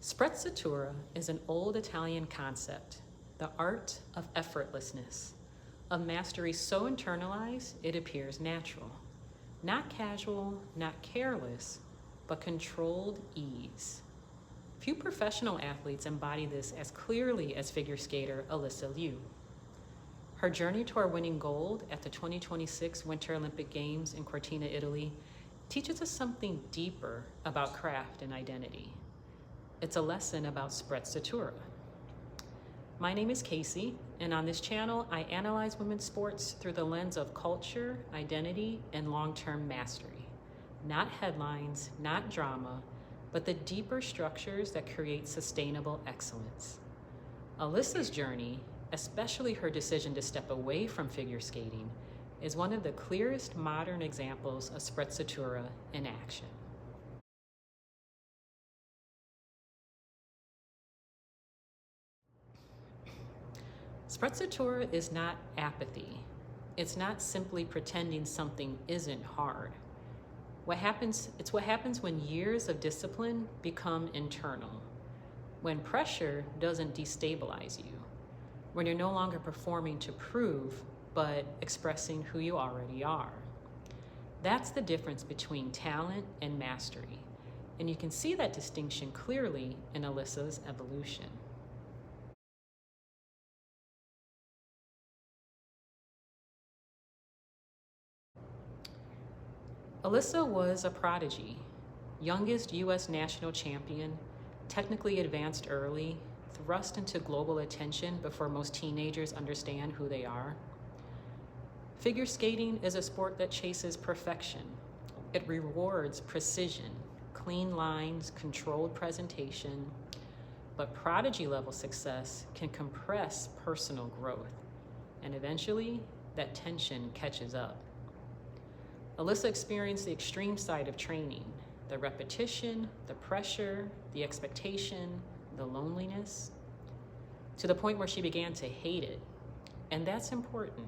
Sprezzatura is an old Italian concept, the art of effortlessness, of mastery so internalized it appears natural. Not casual, not careless, but controlled ease. Few professional athletes embody this as clearly as figure skater Alysa Liu. Her journey toward winning gold at the 2026 Winter Olympic Games in Cortina, Italy, teaches us something deeper about craft and identity. It's a lesson about Sprezzatura. My name is Casey, and on this channel, I analyze women's sports through the lens of culture, identity, and long-term mastery. Not headlines, not drama, but the deeper structures that create sustainable excellence. Alysa's journey, especially her decision to step away from figure skating, is one of the clearest modern examples of Sprezzatura in action. Sprezzatura is not apathy. It's not simply pretending something isn't hard. It's what happens when years of discipline become internal, when pressure doesn't destabilize you, when you're no longer performing to prove, but expressing who you already are. That's the difference between talent and mastery, and you can see that distinction clearly in Alysa's evolution. Alysa was a prodigy, youngest U.S. national champion, technically advanced early, thrust into global attention before most teenagers understand who they are. Figure skating is a sport that chases perfection. It rewards precision, clean lines, controlled presentation, but prodigy-level success can compress personal growth, and eventually that tension catches up. Alysa experienced the extreme side of training, the repetition, the pressure, the expectation, the loneliness, to the point where she began to hate it. And that's important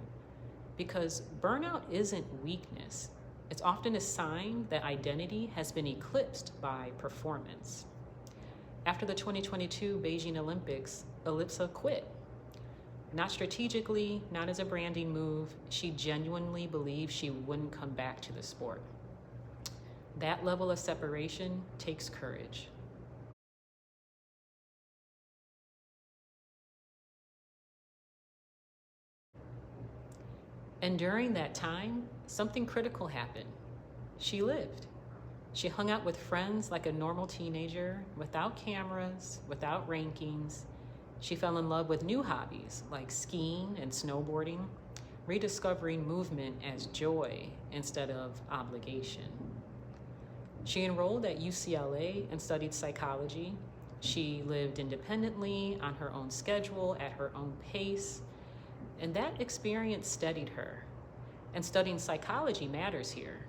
because burnout isn't weakness. It's often a sign that identity has been eclipsed by performance. After the 2022 Beijing Olympics, Alysa quit. Not strategically, not as a branding move. She genuinely believed she wouldn't come back to the sport. That level of separation takes courage. And during that time, something critical happened. She lived. She hung out with friends like a normal teenager, without cameras, without rankings. She fell in love with new hobbies like skiing and snowboarding, rediscovering movement as joy instead of obligation. She enrolled at UCLA and studied psychology. She lived independently, on her own schedule, at her own pace, and that experience steadied her. And studying psychology matters here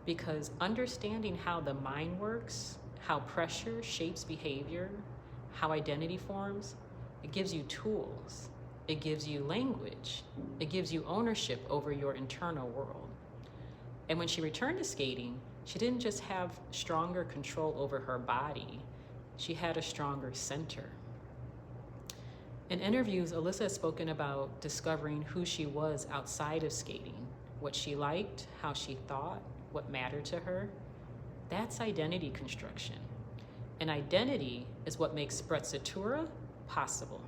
because understanding how the mind works, how pressure shapes behavior, how identity forms, it gives you tools, it gives you language, it gives you ownership over your internal world. And when she returned to skating, she didn't just have stronger control over her body, she had a stronger center. In interviews, Alysa has spoken about discovering who she was outside of skating, what she liked, how she thought, what mattered to her. That's identity construction. And identity is what makes Sprezzatura possible.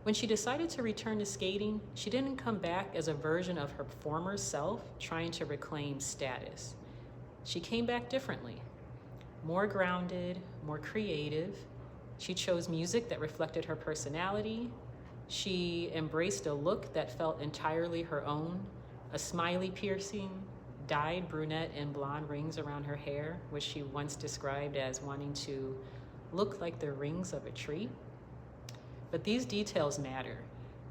When she decided to return to skating, she didn't come back as a version of her former self trying to reclaim status. She came back differently, more grounded, more creative. She chose music that reflected her personality. She embraced a look that felt entirely her own, a smiley piercing, dyed brunette and blonde rings around her hair, which she once described as wanting to look like the rings of a tree. But these details matter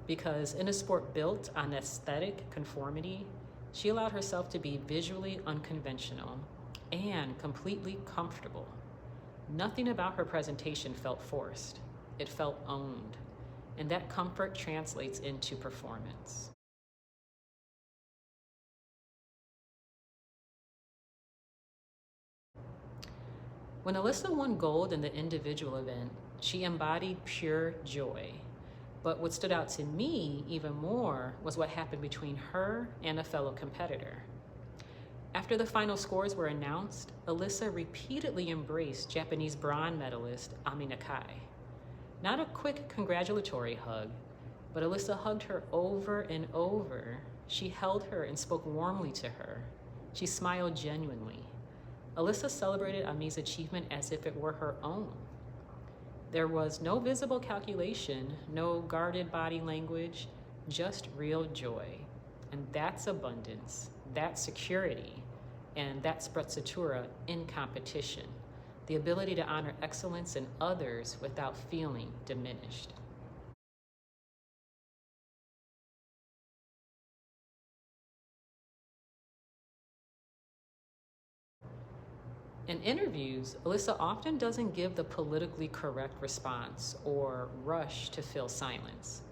because in a sport built on aesthetic conformity, she allowed herself to be visually unconventional and completely comfortable. Nothing about her presentation felt forced. It felt owned. And that comfort translates into performance. When Alysa won gold in the individual event, she embodied pure joy. But what stood out to me even more was what happened between her and a fellow competitor. After the final scores were announced, Alysa repeatedly embraced Japanese bronze medalist Ami Nakai. Not a quick congratulatory hug, but Alysa hugged her over and over. She held her and spoke warmly to her. She smiled genuinely. Alysa celebrated Ami's achievement as if it were her own. There was no visible calculation, no guarded body language, just real joy. And that's abundance, that's security, and that's Sprezzatura in competition. The ability to honor excellence in others without feeling diminished. In interviews, Alysa often doesn't give the politically correct response or rush to fill silence.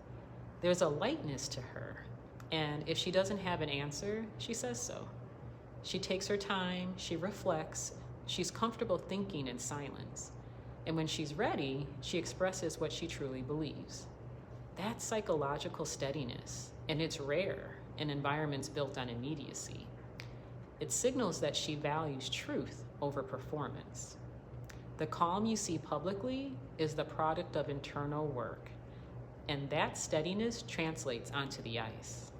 There's a lightness to her, and if she doesn't have an answer, she says so. She takes her time, she reflects, she's comfortable thinking in silence. And when she's ready, she expresses what she truly believes. That's psychological steadiness, and it's rare in environments built on immediacy. It signals that she values truth over performance. The calm you see publicly is the product of internal work, and that steadiness translates onto the ice.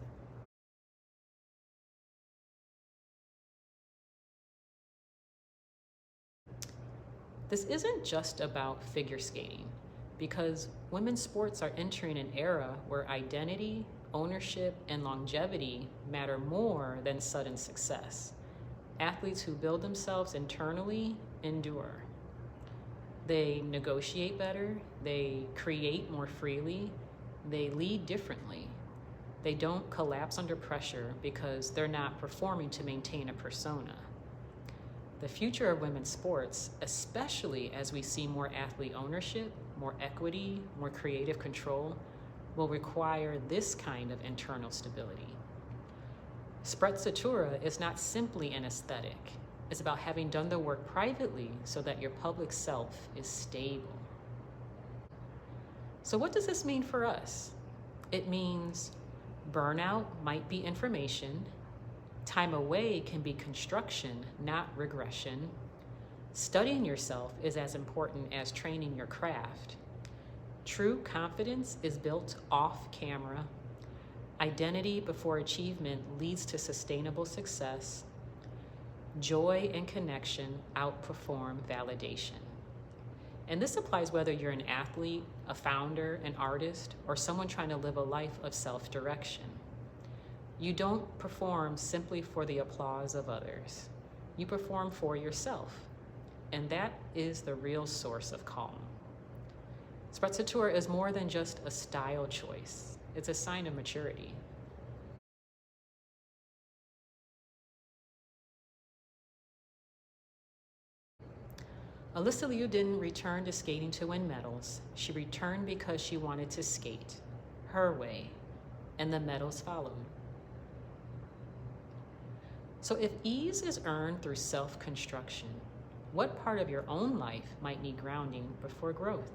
This isn't just about figure skating, because women's sports are entering an era where identity, ownership, and longevity matter more than sudden success. Athletes who build themselves internally endure. They negotiate better, they create more freely, they lead differently. They don't collapse under pressure because they're not performing to maintain a persona. The future of women's sports, especially as we see more athlete ownership, more equity, more creative control, will require this kind of internal stability. Sprezzatura is not simply an aesthetic. It's about having done the work privately so that your public self is stable. So what does this mean for us? It means burnout might be information, time away can be construction, not regression. Studying yourself is as important as training your craft. True confidence is built off camera. Identity before achievement leads to sustainable success. Joy and connection outperform validation. And this applies whether you're an athlete, a founder, an artist, or someone trying to live a life of self-direction. You don't perform simply for the applause of others. You perform for yourself. And that is the real source of calm. Sprezzatura is more than just a style choice. It's a sign of maturity. Alysa Liu didn't return to skating to win medals. She returned because she wanted to skate her way, and the medals followed. So if ease is earned through self-construction, what part of your own life might need grounding before growth?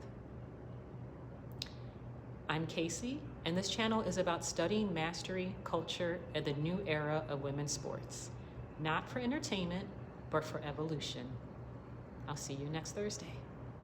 I'm Casey, and this channel is about studying mastery, culture, and the new era of women's sports. Not for entertainment, but for evolution. I'll see you next Thursday.